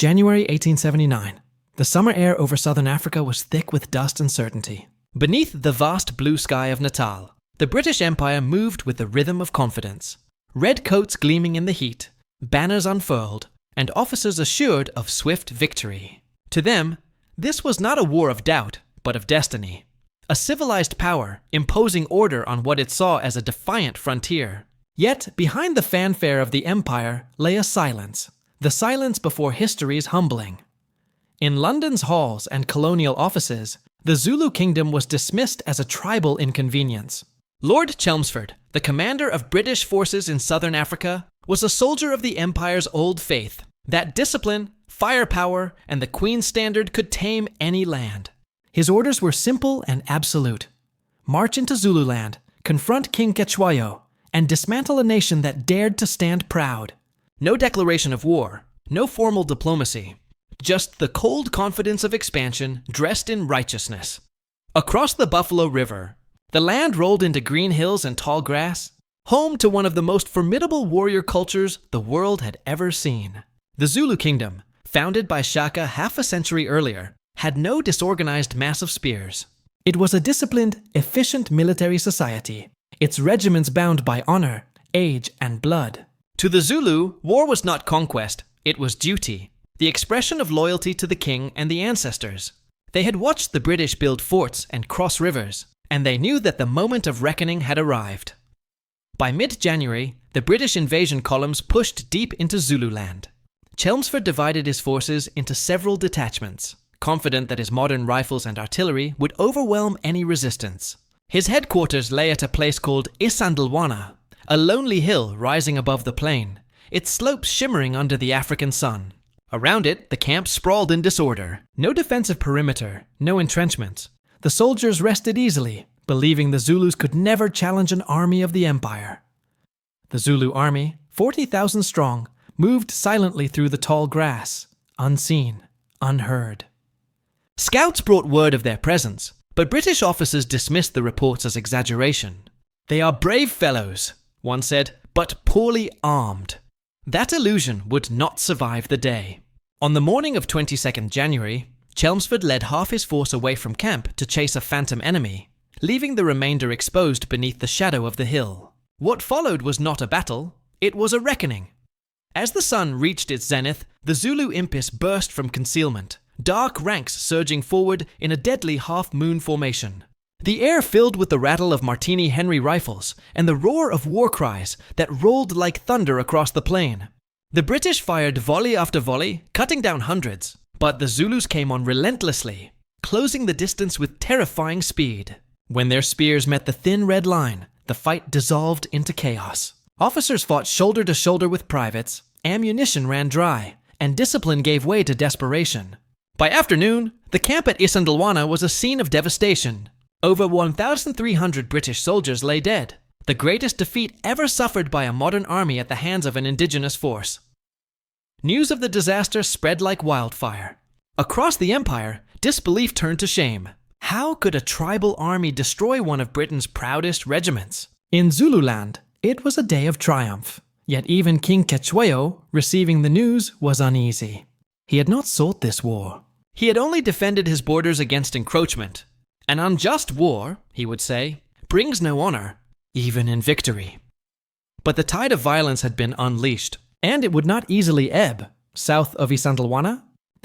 January 1879. The summer air over southern Africa was thick with dust and certainty. Beneath the vast blue sky of Natal, the British Empire moved with the rhythm of confidence. Red coats gleaming in the heat, banners unfurled, and officers assured of swift victory. To them, this was not a war of doubt, but of destiny. A civilized power imposing order on what it saw as a defiant frontier. Yet, behind the fanfare of the empire lay a silence, the silence before history's humbling. In London's halls and colonial offices, the Zulu kingdom was dismissed as a tribal inconvenience. Lord Chelmsford, the commander of British forces in southern Africa, was a soldier of the empire's old faith, that discipline, firepower, and the Queen's standard could tame any land. His orders were simple and absolute. March into Zululand, confront King Cetshwayo, and dismantle a nation that dared to stand proud. No declaration of war, no formal diplomacy, just the cold confidence of expansion dressed in righteousness. Across the Buffalo River, the land rolled into green hills and tall grass, home to one of the most formidable warrior cultures the world had ever seen. The Zulu kingdom, founded by Shaka half a century earlier, had no disorganized mass of spears. It was a disciplined, efficient military society, its regiments bound by honor, age, and blood. To the Zulu, war was not conquest, it was duty, the expression of loyalty to the king and the ancestors. They had watched the British build forts and cross rivers, and they knew that the moment of reckoning had arrived. By mid-January, the British invasion columns pushed deep into Zululand. Chelmsford divided his forces into several detachments, confident that his modern rifles and artillery would overwhelm any resistance. His headquarters lay at a place called Isandlwana, a lonely hill rising above the plain, its slopes shimmering under the African sun. Around it, the camp sprawled in disorder. No defensive perimeter, no entrenchments. The soldiers rested easily, believing the Zulus could never challenge an army of the empire. The Zulu army, 40,000 strong, moved silently through the tall grass, unseen, unheard. Scouts brought word of their presence, but British officers dismissed the reports as exaggeration. "They are brave fellows," one said, "but poorly armed." That illusion would not survive the day. On the morning of 22nd January, Chelmsford led half his force away from camp to chase a phantom enemy, leaving the remainder exposed beneath the shadow of the hill. What followed was not a battle, it was a reckoning. As the sun reached its zenith, the Zulu impis burst from concealment, dark ranks surging forward in a deadly half-moon formation. The air filled with the rattle of Martini Henry rifles and the roar of war cries that rolled like thunder across the plain. The British fired volley after volley, cutting down hundreds, but the Zulus came on relentlessly, closing the distance with terrifying speed. When their spears met the thin red line, the fight dissolved into chaos. Officers fought shoulder to shoulder with privates, ammunition ran dry, and discipline gave way to desperation. By afternoon, the camp at Isandlwana was a scene of devastation. Over 1,300 British soldiers lay dead, the greatest defeat ever suffered by a modern army at the hands of an indigenous force. News of the disaster spread like wildfire. Across the empire, disbelief turned to shame. How could a tribal army destroy one of Britain's proudest regiments? In Zululand, it was a day of triumph. Yet even King Cetshwayo, receiving the news, was uneasy. He had not sought this war. He had only defended his borders against encroachment. An unjust war, he would say, brings no honor, even in victory. But the tide of violence had been unleashed, and it would not easily ebb. South of Isandlwana,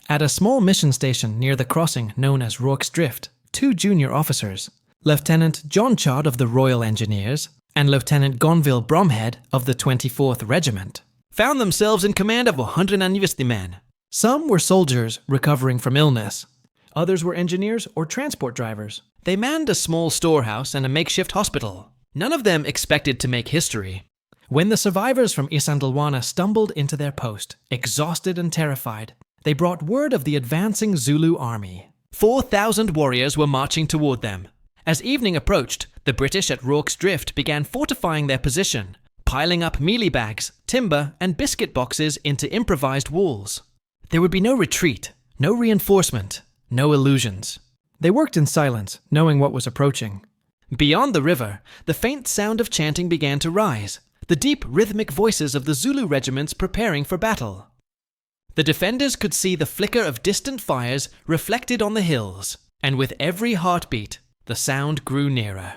at a small mission station near the crossing known as Rorke's Drift, two junior officers, Lieutenant John Chod of the Royal Engineers and Lieutenant Gonville Bromhead of the 24th Regiment, found themselves in command of 150 men. Some were soldiers recovering from illness. Others were engineers or transport drivers. They manned a small storehouse and a makeshift hospital. None of them expected to make history. When the survivors from Isandlwana stumbled into their post, exhausted and terrified, they brought word of the advancing Zulu army. 4,000 warriors were marching toward them. As evening approached, the British at Rorke's Drift began fortifying their position, piling up mealie bags, timber, and biscuit boxes into improvised walls. There would be no retreat, no reinforcement, no illusions. They worked in silence, knowing what was approaching. Beyond the river, the faint sound of chanting began to rise, the deep rhythmic voices of the Zulu regiments preparing for battle. The defenders could see the flicker of distant fires reflected on the hills, and with every heartbeat, the sound grew nearer.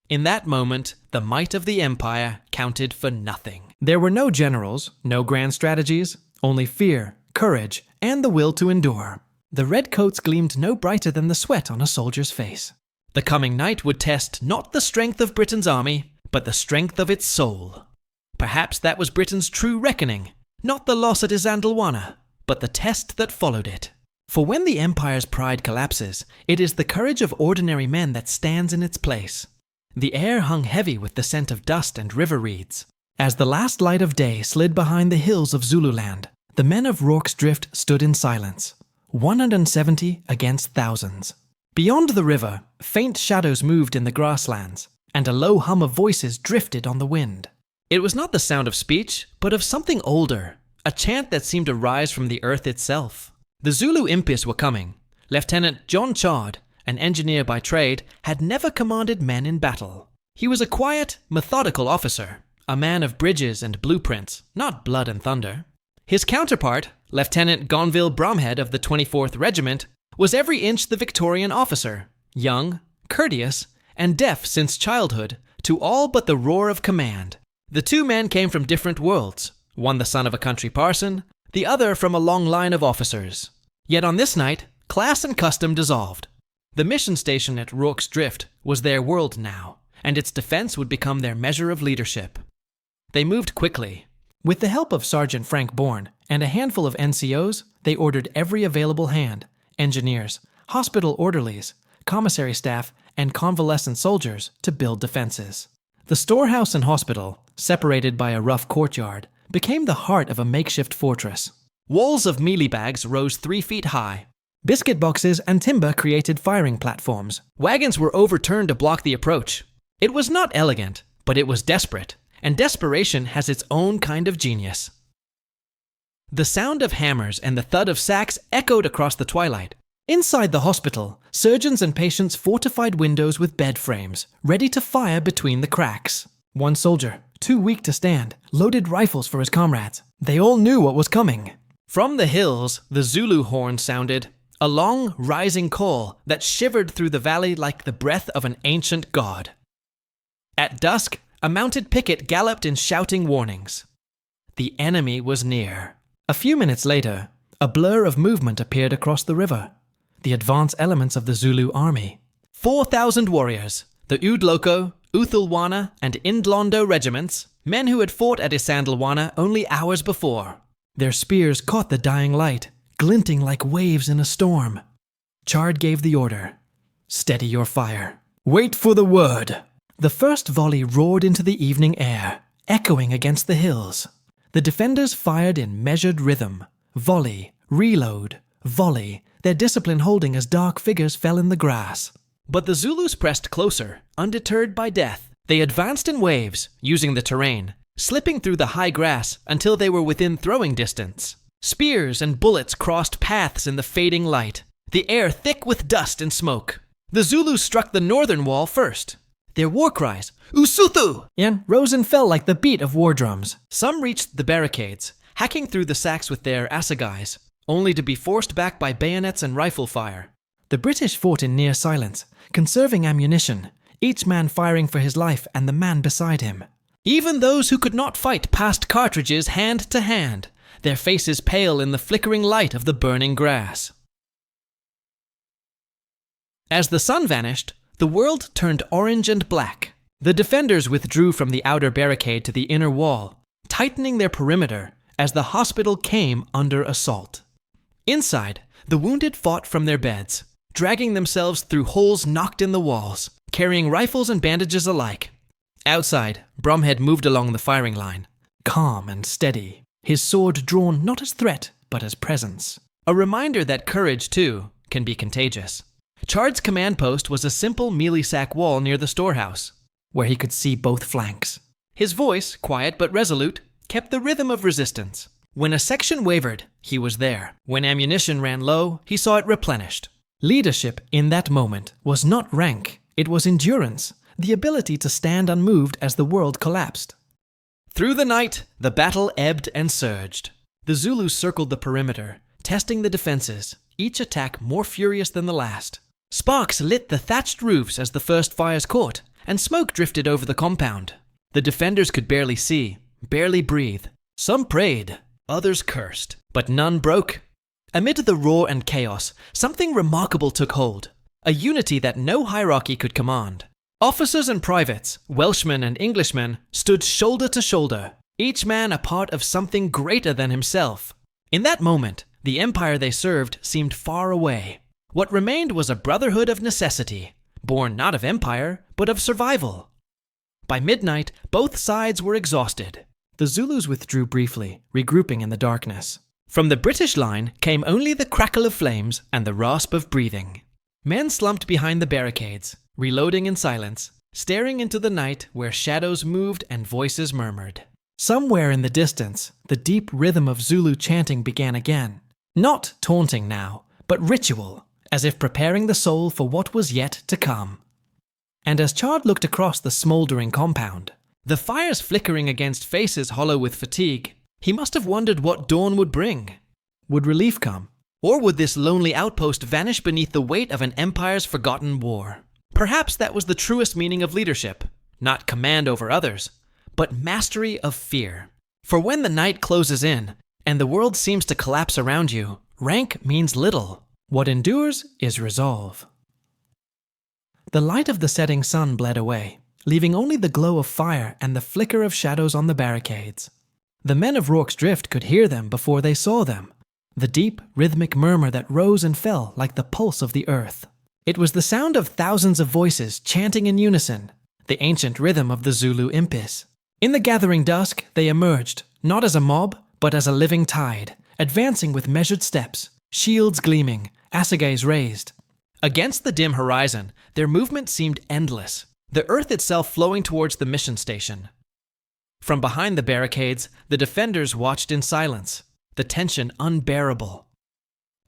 In that moment, the might of the Empire counted for nothing. There were no generals, no grand strategies, only fear, courage, and the will to endure. The redcoats gleamed no brighter than the sweat on a soldier's face. The coming night would test not the strength of Britain's army, but the strength of its soul. Perhaps that was Britain's true reckoning, not the loss at Isandlwana, but the test that followed it. For when the Empire's pride collapses, it is the courage of ordinary men that stands in its place. The air hung heavy with the scent of dust and river reeds. As the last light of day slid behind the hills of Zululand, the men of Rorke's Drift stood in silence, 170 against thousands. Beyond the river, faint shadows moved in the grasslands, and a low hum of voices drifted on the wind. It was not the sound of speech, but of something older, a chant that seemed to rise from the earth itself. The Zulu impis were coming. Lieutenant John Chard, an engineer by trade, had never commanded men in battle. He was a quiet, methodical officer, a man of bridges and blueprints, not blood and thunder. His counterpart, Lieutenant Gonville Bromhead of the 24th Regiment, was every inch the Victorian officer, young, courteous, and deaf since childhood to all but the roar of command. The two men came from different worlds, one the son of a country parson, the other from a long line of officers. Yet on this night, class and custom dissolved. The mission station at Rorke's Drift was their world now, and its defense would become their measure of leadership. They moved quickly. With the help of Sergeant Frank Bourne and a handful of NCOs, they ordered every available hand, engineers, hospital orderlies, commissary staff, and convalescent soldiers to build defenses. The storehouse and hospital, separated by a rough courtyard, became the heart of a makeshift fortress. Walls of mealie bags rose 3 feet high. Biscuit boxes and timber created firing platforms. Wagons were overturned to block the approach. It was not elegant, but it was desperate, and desperation has its own kind of genius. The sound of hammers and the thud of sacks echoed across the twilight. Inside the hospital, surgeons and patients fortified windows with bed frames, ready to fire between the cracks. One soldier, too weak to stand, loaded rifles for his comrades. They all knew what was coming. From the hills, the Zulu horn sounded, a long, rising call that shivered through the valley like the breath of an ancient god. At dusk, a mounted picket galloped in shouting warnings. The enemy was near. A few minutes later, a blur of movement appeared across the river. The advance elements of the Zulu army. 4,000 warriors, the Udloko, Uthulwana, and Indlondo regiments, men who had fought at Isandlwana only hours before. Their spears caught the dying light, glinting like waves in a storm. Chard gave the order. Steady your fire. Wait for the word. The first volley roared into the evening air, echoing against the hills. The defenders fired in measured rhythm. Volley, reload, volley, their discipline holding as dark figures fell in the grass. But the Zulus pressed closer, undeterred by death. They advanced in waves, using the terrain, slipping through the high grass until they were within throwing distance. Spears and bullets crossed paths in the fading light, the air thick with dust and smoke. The Zulus struck the northern wall first. Their war cries, "Usuthu!" rose and fell like the beat of war drums. Some reached the barricades, hacking through the sacks with their assegais, only to be forced back by bayonets and rifle fire. The British fought in near silence, conserving ammunition, each man firing for his life and the man beside him. Even those who could not fight passed cartridges hand to hand, their faces pale in the flickering light of the burning grass. As the sun vanished, the world turned orange and black. The defenders withdrew from the outer barricade to the inner wall, tightening their perimeter as the hospital came under assault. Inside, the wounded fought from their beds, dragging themselves through holes knocked in the walls, carrying rifles and bandages alike. Outside, Bromhead moved along the firing line, calm and steady, his sword drawn not as threat, but as presence. A reminder that courage, too, can be contagious. Chard's command post was a simple mealie sack wall near the storehouse, where he could see both flanks. His voice, quiet but resolute, kept the rhythm of resistance. When a section wavered, he was there. When ammunition ran low, he saw it replenished. Leadership in that moment was not rank, it was endurance, the ability to stand unmoved as the world collapsed. Through the night, the battle ebbed and surged. The Zulus circled the perimeter, testing the defenses, each attack more furious than the last. Sparks lit the thatched roofs as the first fires caught, and smoke drifted over the compound. The defenders could barely see, barely breathe. Some prayed, others cursed, but none broke. Amid the roar and chaos, something remarkable took hold, a unity that no hierarchy could command. Officers and privates, Welshmen and Englishmen, stood shoulder to shoulder, each man a part of something greater than himself. In that moment, the empire they served seemed far away. What remained was a brotherhood of necessity, born not of empire, but of survival. By midnight, both sides were exhausted. The Zulus withdrew briefly, regrouping in the darkness. From the British line came only the crackle of flames and the rasp of breathing. Men slumped behind the barricades, reloading in silence, staring into the night where shadows moved and voices murmured. Somewhere in the distance, the deep rhythm of Zulu chanting began again. Not taunting now, but ritual, as if preparing the soul for what was yet to come. And as Chard looked across the smouldering compound, the fires flickering against faces hollow with fatigue, he must have wondered what dawn would bring. Would relief come? Or would this lonely outpost vanish beneath the weight of an empire's forgotten war? Perhaps that was the truest meaning of leadership, not command over others, but mastery of fear. For when the night closes in, and the world seems to collapse around you, rank means little. What endures is resolve. The light of the setting sun bled away, leaving only the glow of fire and the flicker of shadows on the barricades. The men of Rorke's Drift could hear them before they saw them, the deep, rhythmic murmur that rose and fell like the pulse of the earth. It was the sound of thousands of voices chanting in unison, the ancient rhythm of the Zulu impis. In the gathering dusk, they emerged, not as a mob, but as a living tide, advancing with measured steps, shields gleaming, assegais raised. Against the dim horizon, their movement seemed endless, the earth itself flowing towards the mission station. From behind the barricades, the defenders watched in silence, the tension unbearable.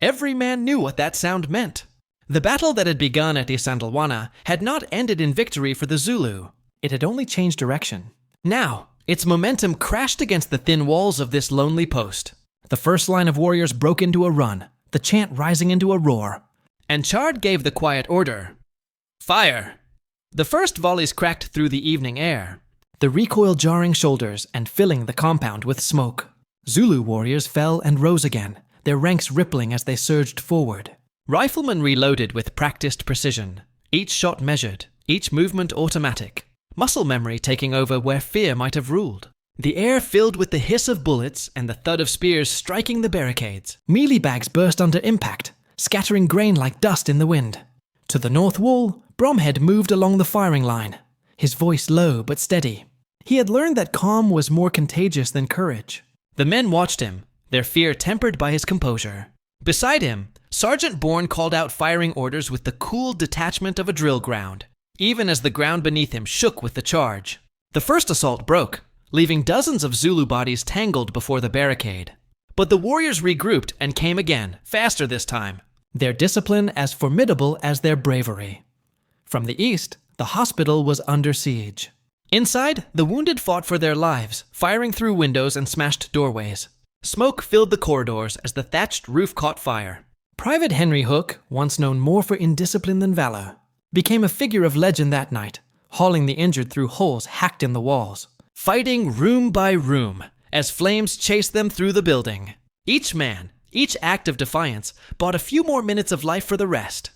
Every man knew what that sound meant. The battle that had begun at Isandlwana had not ended in victory for the Zulu. It had only changed direction. Now, its momentum crashed against the thin walls of this lonely post. The first line of warriors broke into a run, the chant rising into a roar. And Chard gave the quiet order. Fire! The first volleys cracked through the evening air, the recoil jarring shoulders and filling the compound with smoke. Zulu warriors fell and rose again, their ranks rippling as they surged forward. Riflemen reloaded with practiced precision, each shot measured, each movement automatic, muscle memory taking over where fear might have ruled. The air filled with the hiss of bullets and the thud of spears striking the barricades. Mealie bags burst under impact, scattering grain like dust in the wind. To the north wall, Bromhead moved along the firing line, his voice low but steady. He had learned that calm was more contagious than courage. The men watched him, their fear tempered by his composure. Beside him, Sergeant Bourne called out firing orders with the cool detachment of a drill ground, even as the ground beneath him shook with the charge. The first assault broke, leaving dozens of Zulu bodies tangled before the barricade. But the warriors regrouped and came again, faster this time, their discipline as formidable as their bravery. From the east, the hospital was under siege. Inside, the wounded fought for their lives, firing through windows and smashed doorways. Smoke filled the corridors as the thatched roof caught fire. Private Henry Hook, once known more for indiscipline than valor, became a figure of legend that night, hauling the injured through holes hacked in the walls, fighting room by room as flames chased them through the building. Each man, each act of defiance, bought a few more minutes of life for the rest.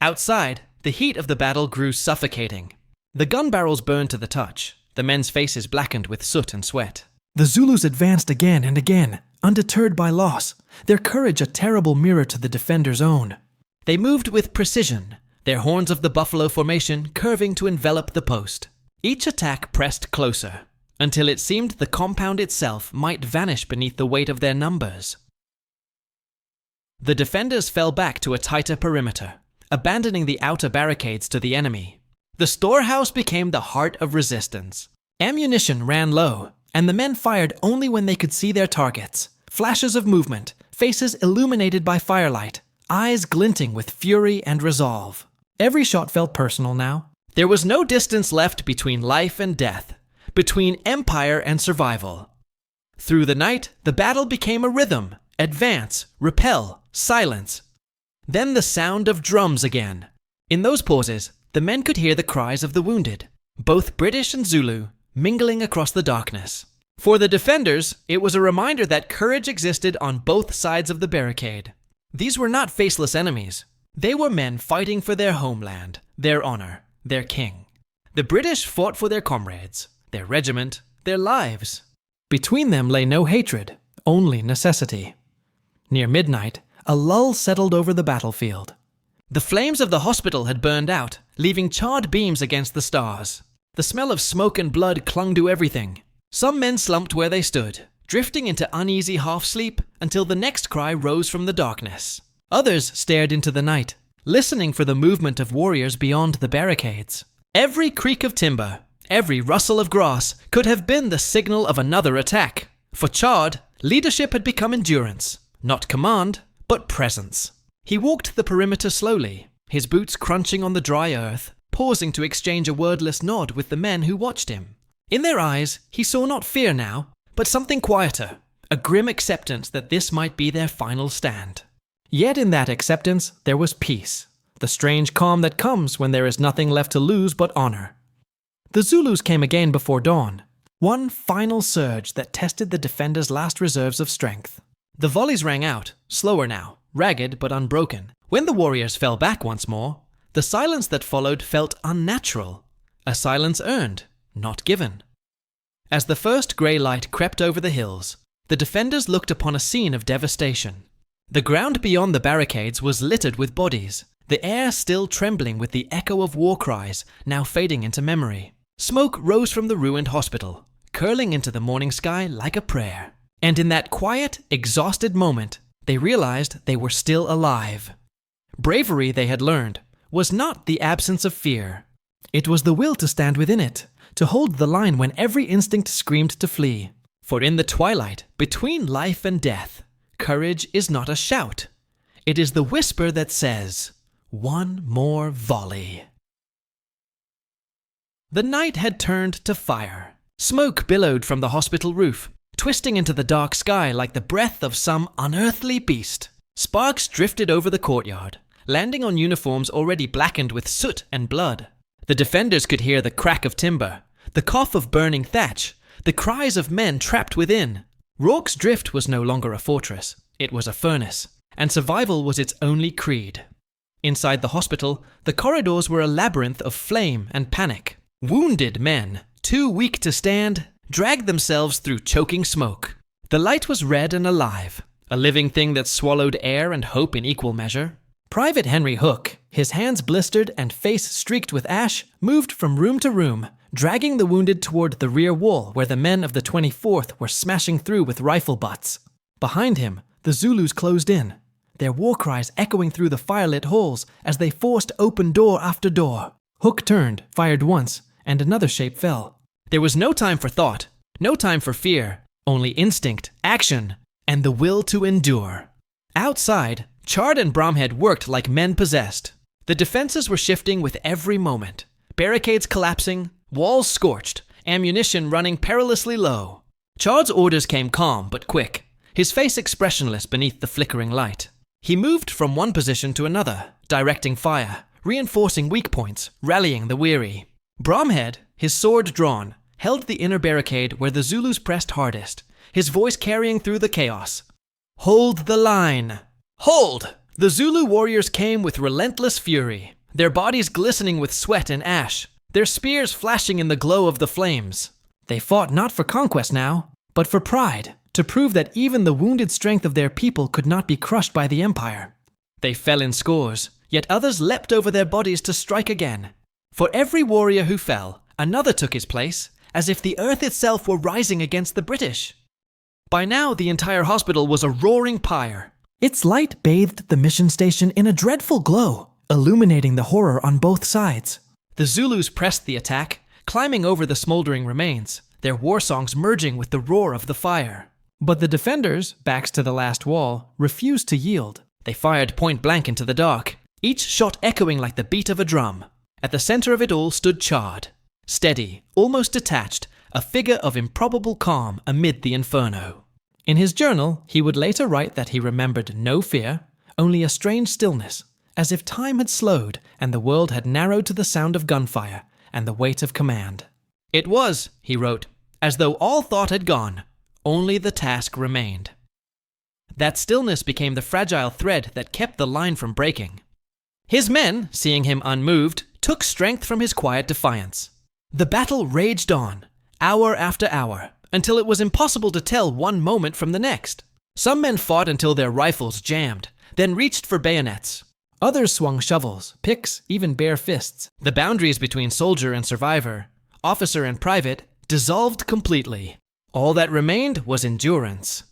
Outside, the heat of the battle grew suffocating. The gun barrels burned to the touch, the men's faces blackened with soot and sweat. The Zulus advanced again and again, undeterred by loss, their courage a terrible mirror to the defenders' own. They moved with precision, their horns of the buffalo formation curving to envelop the post. Each attack pressed closer, until it seemed the compound itself might vanish beneath the weight of their numbers. The defenders fell back to a tighter perimeter, abandoning the outer barricades to the enemy. The storehouse became the heart of resistance. Ammunition ran low, and the men fired only when they could see their targets. Flashes of movement, faces illuminated by firelight, eyes glinting with fury and resolve. Every shot felt personal now. There was no distance left between life and death, between empire and survival. Through the night, the battle became a rhythm: advance, repel, silence. Then the sound of drums again. In those pauses, the men could hear the cries of the wounded, both British and Zulu, mingling across the darkness. For the defenders, it was a reminder that courage existed on both sides of the barricade. These were not faceless enemies. They were men fighting for their homeland, their honor, their king. The British fought for their comrades, their regiment, their lives. Between them lay no hatred, only necessity. Near midnight, a lull settled over the battlefield. The flames of the hospital had burned out, leaving charred beams against the stars. The smell of smoke and blood clung to everything. Some men slumped where they stood, drifting into uneasy half-sleep until the next cry rose from the darkness. Others stared into the night, listening for the movement of warriors beyond the barricades. Every creak of timber, every rustle of grass could have been the signal of another attack. For Chard, leadership had become endurance, not command, but presence. He walked the perimeter slowly, his boots crunching on the dry earth, pausing to exchange a wordless nod with the men who watched him. In their eyes, he saw not fear now, but something quieter, a grim acceptance that this might be their final stand. Yet in that acceptance, there was peace, the strange calm that comes when there is nothing left to lose but honor. The Zulus came again before dawn, one final surge that tested the defenders' last reserves of strength. The volleys rang out, slower now, ragged but unbroken. When the warriors fell back once more, the silence that followed felt unnatural, a silence earned, not given. As the first grey light crept over the hills, the defenders looked upon a scene of devastation. The ground beyond the barricades was littered with bodies, the air still trembling with the echo of war cries now fading into memory. Smoke rose from the ruined hospital, curling into the morning sky like a prayer. And in that quiet, exhausted moment, they realized they were still alive. Bravery, they had learned, was not the absence of fear. It was the will to stand within it, to hold the line when every instinct screamed to flee. For in the twilight, between life and death, courage is not a shout. It is the whisper that says, "One more volley." The night had turned to fire. Smoke billowed from the hospital roof, twisting into the dark sky like the breath of some unearthly beast. Sparks drifted over the courtyard, landing on uniforms already blackened with soot and blood. The defenders could hear the crack of timber, the cough of burning thatch, the cries of men trapped within. Rorke's drift was no longer a fortress, it was a furnace, and survival was its only creed. Inside the hospital, the corridors were a labyrinth of flame and panic. Wounded men, too weak to stand, dragged themselves through choking smoke. The light was red and alive, a living thing that swallowed air and hope in equal measure. Private Henry Hook, his hands blistered and face streaked with ash, moved from room to room, dragging the wounded toward the rear wall where the men of the 24th were smashing through with rifle butts. Behind him, the Zulus closed in, their war cries echoing through the firelit halls as they forced open door after door. Hook turned, fired once, and another shape fell. There was no time for thought, no time for fear, only instinct, action, and the will to endure. Outside, Chard and Bromhead worked like men possessed. The defenses were shifting with every moment, barricades collapsing, walls scorched, ammunition running perilously low. Chard's orders came calm but quick, his face expressionless beneath the flickering light. He moved from one position to another, directing fire, reinforcing weak points, rallying the weary. Bromhead, his sword drawn, held the inner barricade where the Zulus pressed hardest, his voice carrying through the chaos. "Hold the line! Hold!" The Zulu warriors came with relentless fury, their bodies glistening with sweat and ash, their spears flashing in the glow of the flames. They fought not for conquest now, but for pride, to prove that even the wounded strength of their people could not be crushed by the Empire. They fell in scores, yet others leapt over their bodies to strike again. For every warrior who fell, another took his place, as if the earth itself were rising against the British. By now, the entire hospital was a roaring pyre. Its light bathed the mission station in a dreadful glow, illuminating the horror on both sides. The Zulus pressed the attack, climbing over the smoldering remains, their war songs merging with the roar of the fire. But the defenders, backs to the last wall, refused to yield. They fired point blank into the dark, each shot echoing like the beat of a drum. At the center of it all stood Chard, steady, almost detached, a figure of improbable calm amid the inferno. In his journal, he would later write that he remembered no fear, only a strange stillness, as if time had slowed and the world had narrowed to the sound of gunfire and the weight of command. It was, he wrote, as though all thought had gone, only the task remained. That stillness became the fragile thread that kept the line from breaking. His men, seeing him unmoved, took strength from his quiet defiance. The battle raged on, hour after hour, until it was impossible to tell one moment from the next. Some men fought until their rifles jammed, then reached for bayonets. Others swung shovels, picks, even bare fists. The boundaries between soldier and survivor, officer and private, dissolved completely. All that remained was endurance.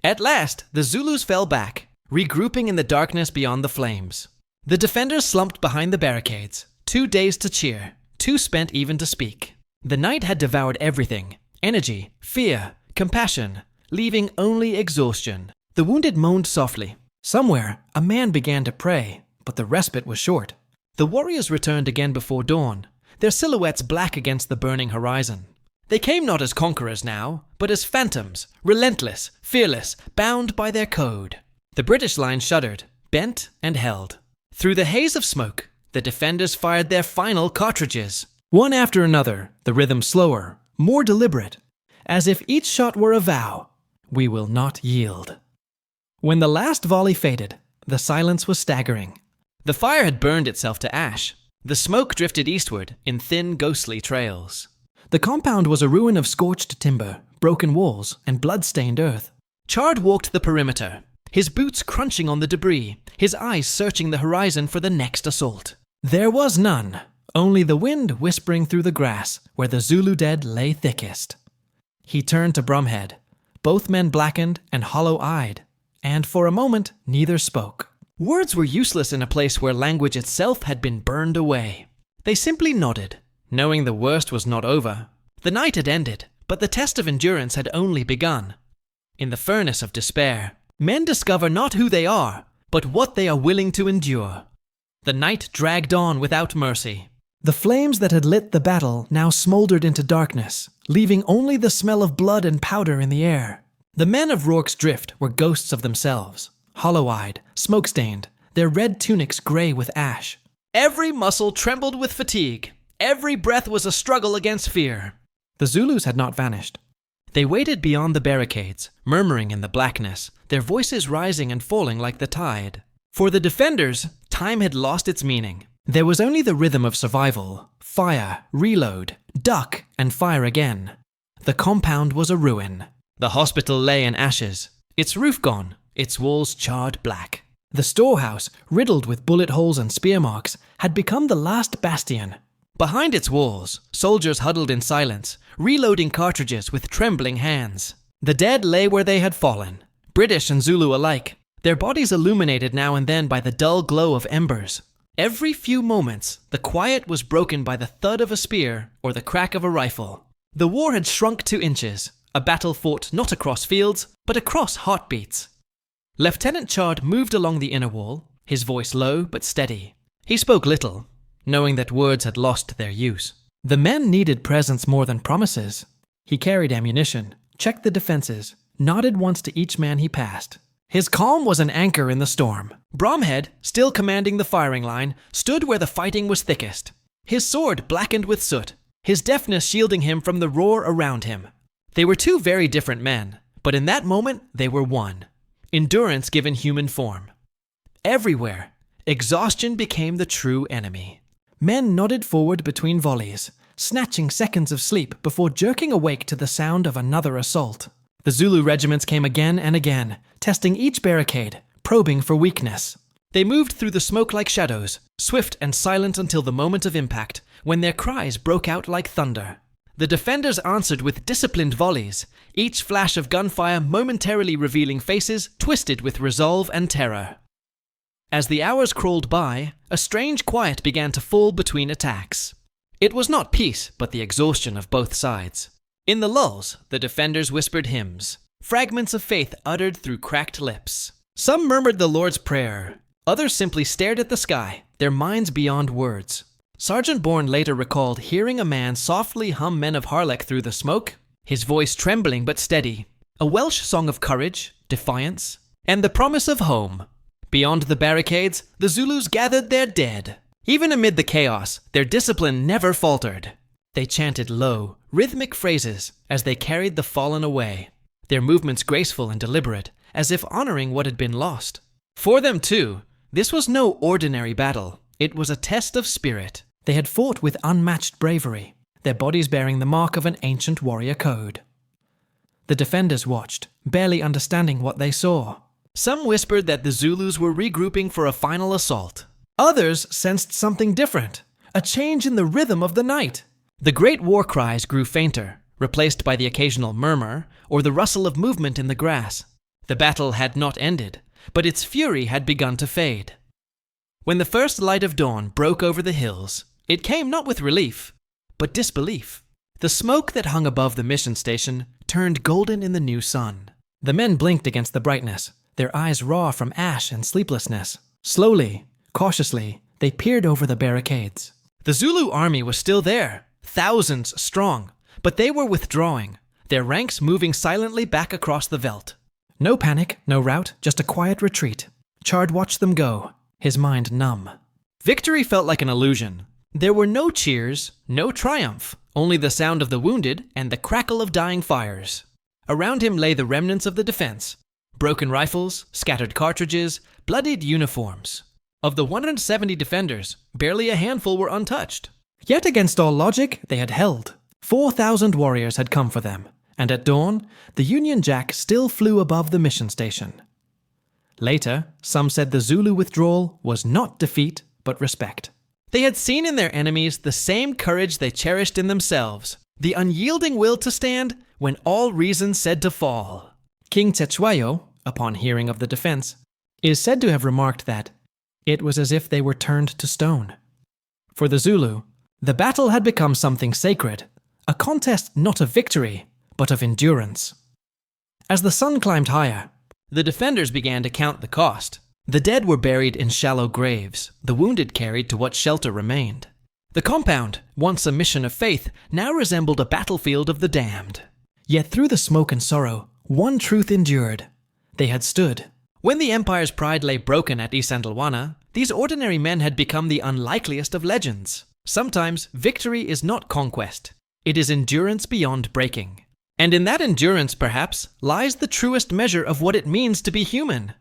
At last, the Zulus fell back, regrouping in the darkness beyond the flames. The defenders slumped behind the barricades, too dazed to cheer, too spent even to speak. The night had devoured everything: energy, fear, compassion, leaving only exhaustion. The wounded moaned softly. Somewhere, a man began to pray, but the respite was short. The warriors returned again before dawn, their silhouettes black against the burning horizon. They came not as conquerors now, but as phantoms, relentless, fearless, bound by their code. The British line shuddered, bent and held. Through the haze of smoke, the defenders fired their final cartridges. One after another, the rhythm slower, more deliberate, as if each shot were a vow: we will not yield. When the last volley faded, the silence was staggering. The fire had burned itself to ash. The smoke drifted eastward in thin, ghostly trails. The compound was a ruin of scorched timber, broken walls, and blood-stained earth. Chard walked the perimeter, his boots crunching on the debris, his eyes searching the horizon for the next assault. There was none, only the wind whispering through the grass where the Zulu dead lay thickest. He turned to Brumhead, both men blackened and hollow-eyed, and for a moment neither spoke. Words were useless in a place where language itself had been burned away. They simply nodded, knowing the worst was not over. The night had ended, but the test of endurance had only begun. In the furnace of despair, men discover not who they are, but what they are willing to endure. The night dragged on without mercy. The flames that had lit the battle now smoldered into darkness, leaving only the smell of blood and powder in the air. The men of Rorke's drift were ghosts of themselves, hollow-eyed, smoke-stained, their red tunics gray with ash. Every muscle trembled with fatigue. Every breath was a struggle against fear. The Zulus had not vanished. They waited beyond the barricades, murmuring in the blackness, their voices rising and falling like the tide. For the defenders, time had lost its meaning. There was only the rhythm of survival: fire, reload, duck, and fire again. The compound was a ruin. The hospital lay in ashes, its roof gone, its walls charred black. The storehouse, riddled with bullet holes and spear marks, had become the last bastion. Behind its walls, soldiers huddled in silence, reloading cartridges with trembling hands. The dead lay where they had fallen, British and Zulu alike, their bodies illuminated now and then by the dull glow of embers. Every few moments, the quiet was broken by the thud of a spear or the crack of a rifle. The war had shrunk to inches, a battle fought not across fields, but across heartbeats. Lieutenant Chard moved along the inner wall, his voice low but steady. He spoke little, knowing that words had lost their use. The men needed presence more than promises. He carried ammunition, checked the defenses, nodded once to each man he passed. His calm was an anchor in the storm. Bromhead, still commanding the firing line, stood where the fighting was thickest. His sword blackened with soot, his deafness shielding him from the roar around him. They were two very different men, but in that moment they were one. Endurance given human form. Everywhere, exhaustion became the true enemy. Men nodded forward between volleys, snatching seconds of sleep before jerking awake to the sound of another assault. The Zulu regiments came again and again, testing each barricade, probing for weakness. They moved through the smoke like shadows, swift and silent until the moment of impact, when their cries broke out like thunder. The defenders answered with disciplined volleys, each flash of gunfire momentarily revealing faces twisted with resolve and terror. As the hours crawled by, a strange quiet began to fall between attacks. It was not peace, but the exhaustion of both sides. In the lulls, the defenders whispered hymns, fragments of faith uttered through cracked lips. Some murmured the Lord's Prayer. Others simply stared at the sky, their minds beyond words. Sergeant Bourne later recalled hearing a man softly hum Men of Harlech through the smoke, his voice trembling but steady, a Welsh song of courage, defiance, and the promise of home. Beyond the barricades, the Zulus gathered their dead. Even amid the chaos, their discipline never faltered. They chanted low, rhythmic phrases as they carried the fallen away, their movements graceful and deliberate, as if honoring what had been lost. For them, too, this was no ordinary battle. It was a test of spirit. They had fought with unmatched bravery, their bodies bearing the mark of an ancient warrior code. The defenders watched, barely understanding what they saw. Some whispered that the Zulus were regrouping for a final assault. Others sensed something different, a change in the rhythm of the night. The great war cries grew fainter, replaced by the occasional murmur or the rustle of movement in the grass. The battle had not ended, but its fury had begun to fade. When the first light of dawn broke over the hills, it came not with relief, but disbelief. The smoke that hung above the mission station turned golden in the new sun. The men blinked against the brightness, their eyes raw from ash and sleeplessness. Slowly, cautiously, they peered over the barricades. The Zulu army was still there, thousands strong, but they were withdrawing, their ranks moving silently back across the veldt. No panic, no rout, just a quiet retreat. Chard watched them go, his mind numb. Victory felt like an illusion. There were no cheers, no triumph, only the sound of the wounded and the crackle of dying fires. Around him lay the remnants of the defense. Broken rifles, scattered cartridges, bloodied uniforms. Of the 170 defenders, barely a handful were untouched. Yet against all logic, they had held. 4,000 warriors had come for them, and at dawn, the Union Jack still flew above the mission station. Later, some said the Zulu withdrawal was not defeat, but respect. They had seen in their enemies the same courage they cherished in themselves, the unyielding will to stand when all reason said to fall. King Cetshwayo, upon hearing of the defense, is said to have remarked that it was as if they were turned to stone. For the Zulu, the battle had become something sacred, a contest not of victory, but of endurance. As the sun climbed higher, the defenders began to count the cost. The dead were buried in shallow graves, the wounded carried to what shelter remained. The compound, once a mission of faith, now resembled a battlefield of the damned. Yet through the smoke and sorrow, one truth endured. They had stood. When the Empire's pride lay broken at Isandlwana, these ordinary men had become the unlikeliest of legends. Sometimes victory is not conquest. It is endurance beyond breaking. And in that endurance, perhaps, lies the truest measure of what it means to be human.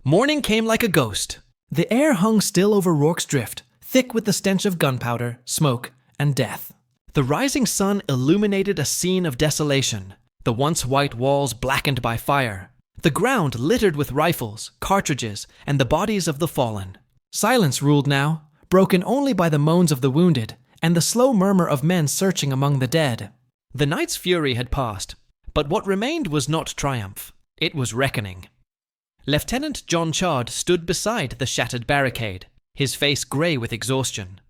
Morning came like a ghost. The air hung still over Rorke's drift, thick with the stench of gunpowder, smoke, and death. The rising sun illuminated a scene of desolation, the once white walls blackened by fire, the ground littered with rifles, cartridges, and the bodies of the fallen. Silence ruled now, broken only by the moans of the wounded and the slow murmur of men searching among the dead. The night's fury had passed, but what remained was not triumph. It was reckoning. Lieutenant John Chard stood beside the shattered barricade, his face grey with exhaustion.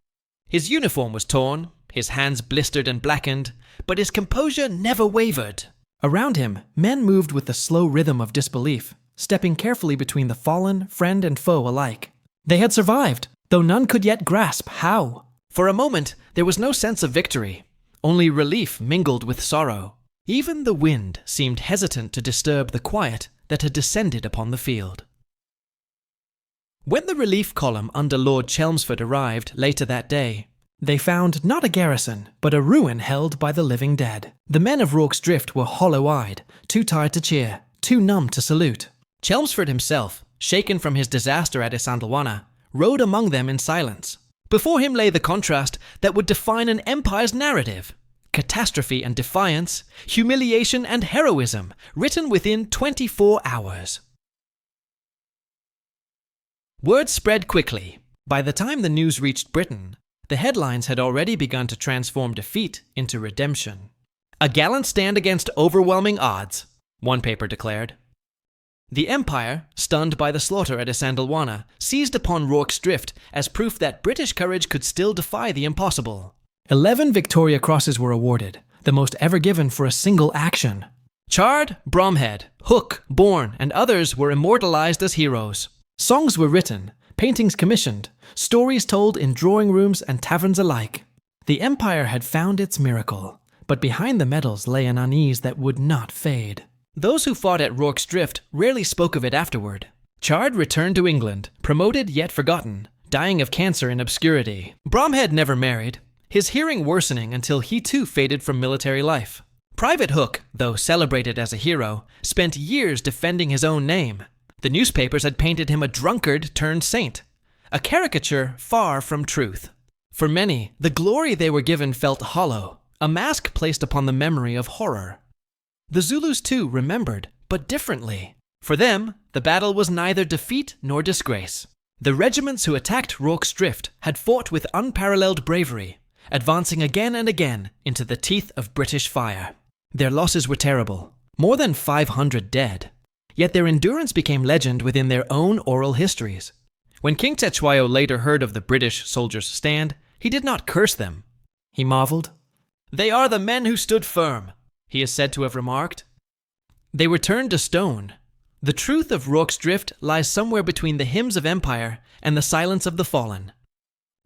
His uniform was torn, his hands blistered and blackened, but his composure never wavered. Around him, men moved with the slow rhythm of disbelief, stepping carefully between the fallen, friend and foe alike. They had survived, though none could yet grasp how. For a moment, there was no sense of victory, only relief mingled with sorrow. Even the wind seemed hesitant to disturb the quiet that had descended upon the field. When the relief column under Lord Chelmsford arrived later that day, they found not a garrison, but a ruin held by the living dead. The men of Rorke's Drift were hollow-eyed, too tired to cheer, too numb to salute. Chelmsford himself, shaken from his disaster at Isandlwana, rode among them in silence. Before him lay the contrast that would define an empire's narrative. Catastrophe and defiance, humiliation and heroism, written within 24 hours. Word spread quickly. By the time the news reached Britain, the headlines had already begun to transform defeat into redemption. A gallant stand against overwhelming odds, one paper declared. The Empire, stunned by the slaughter at Isandlwana, seized upon Rorke's Drift as proof that British courage could still defy the impossible. 11 Victoria Crosses were awarded, the most ever given for a single action. Chard, Bromhead, Hook, Bourne, and others were immortalized as heroes. Songs were written, paintings commissioned, stories told in drawing rooms and taverns alike. The empire had found its miracle, but behind the medals lay an unease that would not fade. Those who fought at Rorke's Drift rarely spoke of it afterward. Chard returned to England, promoted yet forgotten, dying of cancer in obscurity. Bromhead never married, his hearing worsening until he too faded from military life. Private Hook, though celebrated as a hero, spent years defending his own name. The newspapers had painted him a drunkard turned saint, a caricature far from truth. For many, the glory they were given felt hollow, a mask placed upon the memory of horror. The Zulus too remembered, but differently. For them, the battle was neither defeat nor disgrace. The regiments who attacked Rorke's Drift had fought with unparalleled bravery, advancing again and again into the teeth of British fire. Their losses were terrible, more than 500 dead. Yet their endurance became legend within their own oral histories. When King Cetshwayo later heard of the British soldiers' stand, he did not curse them. He marveled. "They are the men who stood firm," he is said to have remarked. They were turned to stone. The truth of Rorke's Drift lies somewhere between the hymns of empire and the silence of the fallen.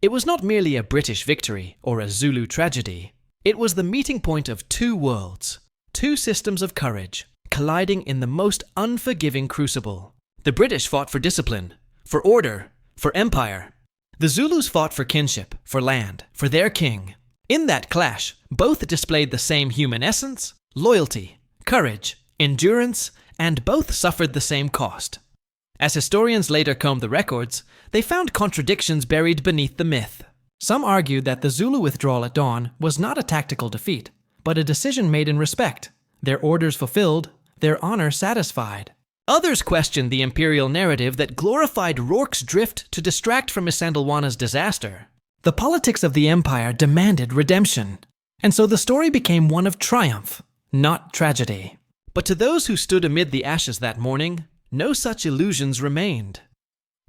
It was not merely a British victory or a Zulu tragedy. It was the meeting point of two worlds, two systems of courage, colliding in the most unforgiving crucible. The British fought for discipline, for order, for empire. The Zulus fought for kinship, for land, for their king. In that clash, both displayed the same human essence, loyalty, courage, endurance, and both suffered the same cost. As historians later combed the records, they found contradictions buried beneath the myth. Some argued that the Zulu withdrawal at dawn was not a tactical defeat, but a decision made in respect, their orders fulfilled, their honor satisfied. Others questioned the imperial narrative that glorified Rorke's Drift to distract from Isandlwana's disaster. The politics of the empire demanded redemption, and so the story became one of triumph, not tragedy. But to those who stood amid the ashes that morning, no such illusions remained.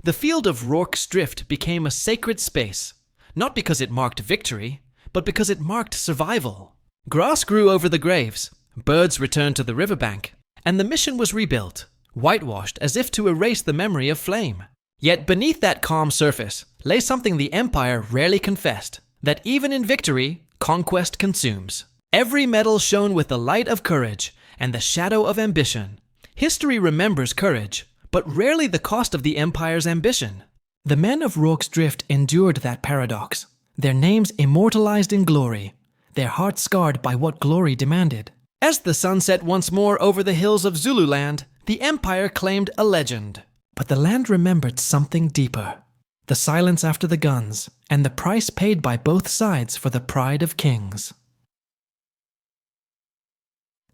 The field of Rorke's Drift became a sacred space, not because it marked victory, but because it marked survival. Grass grew over the graves, birds returned to the riverbank, and the mission was rebuilt, whitewashed as if to erase the memory of flame. Yet beneath that calm surface lay something the empire rarely confessed, that even in victory, conquest consumes. Every medal shone with the light of courage and the shadow of ambition. History remembers courage, but rarely the cost of the empire's ambition. The men of Rorke's Drift endured that paradox, their names immortalized in glory, their hearts scarred by what glory demanded. As the sun set once more over the hills of Zululand, the empire claimed a legend. But the land remembered something deeper, the silence after the guns, and the price paid by both sides for the pride of kings.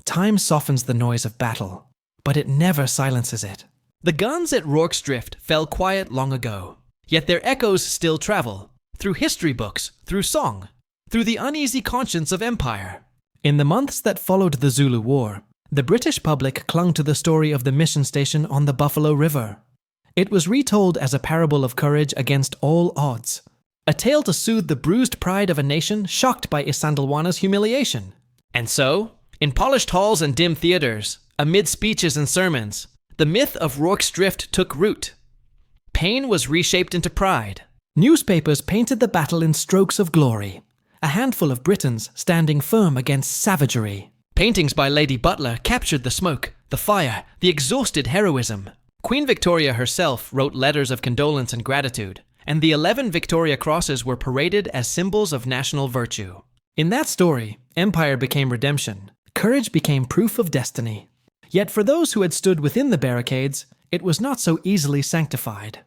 Time softens the noise of battle, but it never silences it. The guns at Rorke's Drift fell quiet long ago, yet their echoes still travel, through history books, through song, through the uneasy conscience of empire. In the months that followed the Zulu War, the British public clung to the story of the mission station on the Buffalo River. It was retold as a parable of courage against all odds, a tale to soothe the bruised pride of a nation shocked by Isandlwana's humiliation. And so, in polished halls and dim theaters, amid speeches and sermons, the myth of Rorke's Drift took root. Pain was reshaped into pride. Newspapers painted the battle in strokes of glory, a handful of Britons standing firm against savagery. Paintings by Lady Butler captured the smoke, the fire, the exhausted heroism. Queen Victoria herself wrote letters of condolence and gratitude, and the 11 Victoria Crosses were paraded as symbols of national virtue. In that story, empire became redemption. Courage became proof of destiny. Yet for those who had stood within the barricades, it was not so easily sanctified.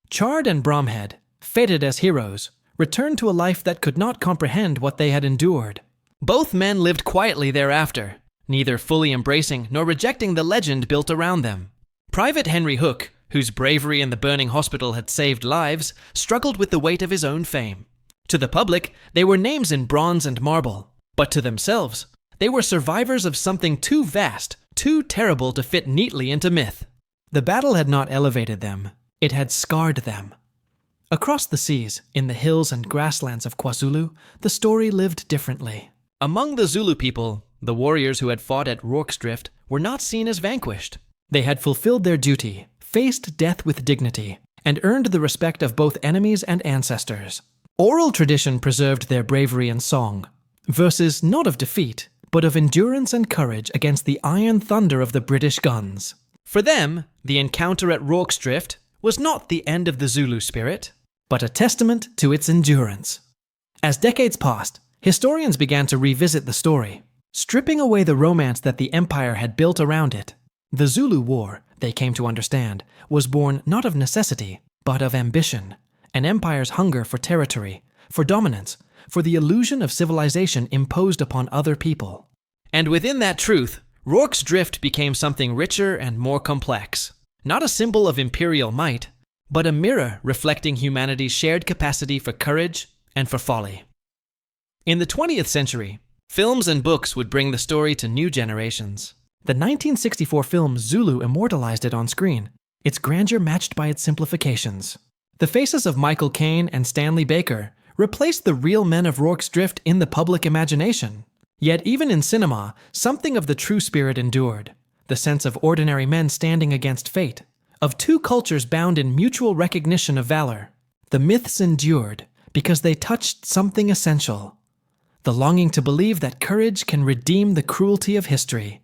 Chard and Bromhead, fated as heroes, returned to a life that could not comprehend what they had endured. Both men lived quietly thereafter, neither fully embracing nor rejecting the legend built around them. Private Henry Hook, whose bravery in the burning hospital had saved lives, struggled with the weight of his own fame. To the public, they were names in bronze and marble, but to themselves, they were survivors of something too vast, too terrible to fit neatly into myth. The battle had not elevated them, it had scarred them. Across the seas, in the hills and grasslands of KwaZulu, the story lived differently. Among the Zulu people, the warriors who had fought at Rorke's Drift were not seen as vanquished. They had fulfilled their duty, faced death with dignity, and earned the respect of both enemies and ancestors. Oral tradition preserved their bravery in song, verses not of defeat, but of endurance and courage against the iron thunder of the British guns. For them, the encounter at Rorke's Drift was not the end of the Zulu spirit, but a testament to its endurance. As decades passed, historians began to revisit the story, stripping away the romance that the empire had built around it. The Zulu War, they came to understand, was born not of necessity, but of ambition, an empire's hunger for territory, for dominance, for the illusion of civilization imposed upon other people. And within that truth, Rorke's Drift became something richer and more complex. Not a symbol of imperial might, but a mirror reflecting humanity's shared capacity for courage and for folly. In the 20th century, films and books would bring the story to new generations. The 1964 film Zulu immortalized it on screen, its grandeur matched by its simplifications. The faces of Michael Caine and Stanley Baker replaced the real men of Rorke's Drift in the public imagination. Yet even in cinema, something of the true spirit endured. The sense of ordinary men standing against fate, of two cultures bound in mutual recognition of valor. The myths endured because they touched something essential. The longing to believe that courage can redeem the cruelty of history.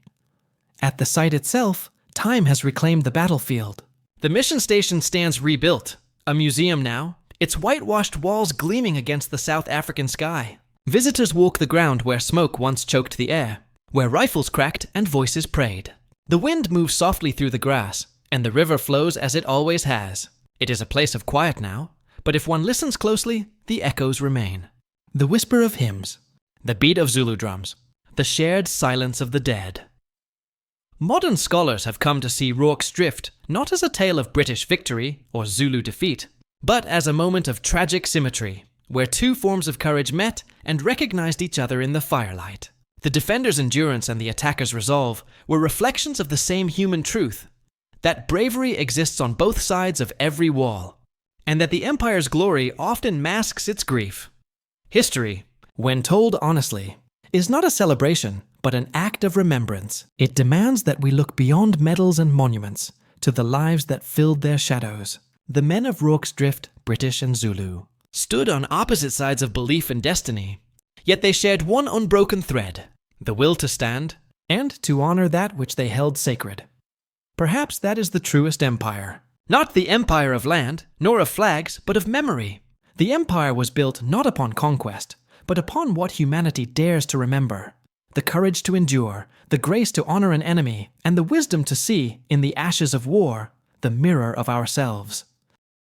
At the site itself, time has reclaimed the battlefield. The mission station stands rebuilt, a museum now, its whitewashed walls gleaming against the South African sky. Visitors walk the ground where smoke once choked the air, where rifles cracked and voices prayed. The wind moves softly through the grass, and the river flows as it always has. It is a place of quiet now, but if one listens closely, the echoes remain. The whisper of hymns, the beat of Zulu drums, the shared silence of the dead. Modern scholars have come to see Rorke's Drift not as a tale of British victory or Zulu defeat, but as a moment of tragic symmetry, where two forms of courage met and recognized each other in the firelight. The defender's endurance and the attacker's resolve were reflections of the same human truth, that bravery exists on both sides of every wall, and that the empire's glory often masks its grief. History, when told honestly, is not a celebration, but an act of remembrance. It demands that we look beyond medals and monuments to the lives that filled their shadows. The men of Rorke's Drift, British and Zulu, stood on opposite sides of belief and destiny, yet they shared one unbroken thread, the will to stand and to honor that which they held sacred. Perhaps that is the truest empire. Not the empire of land, nor of flags, but of memory. The empire was built not upon conquest, but upon what humanity dares to remember. The courage to endure, the grace to honor an enemy, and the wisdom to see, in the ashes of war, the mirror of ourselves.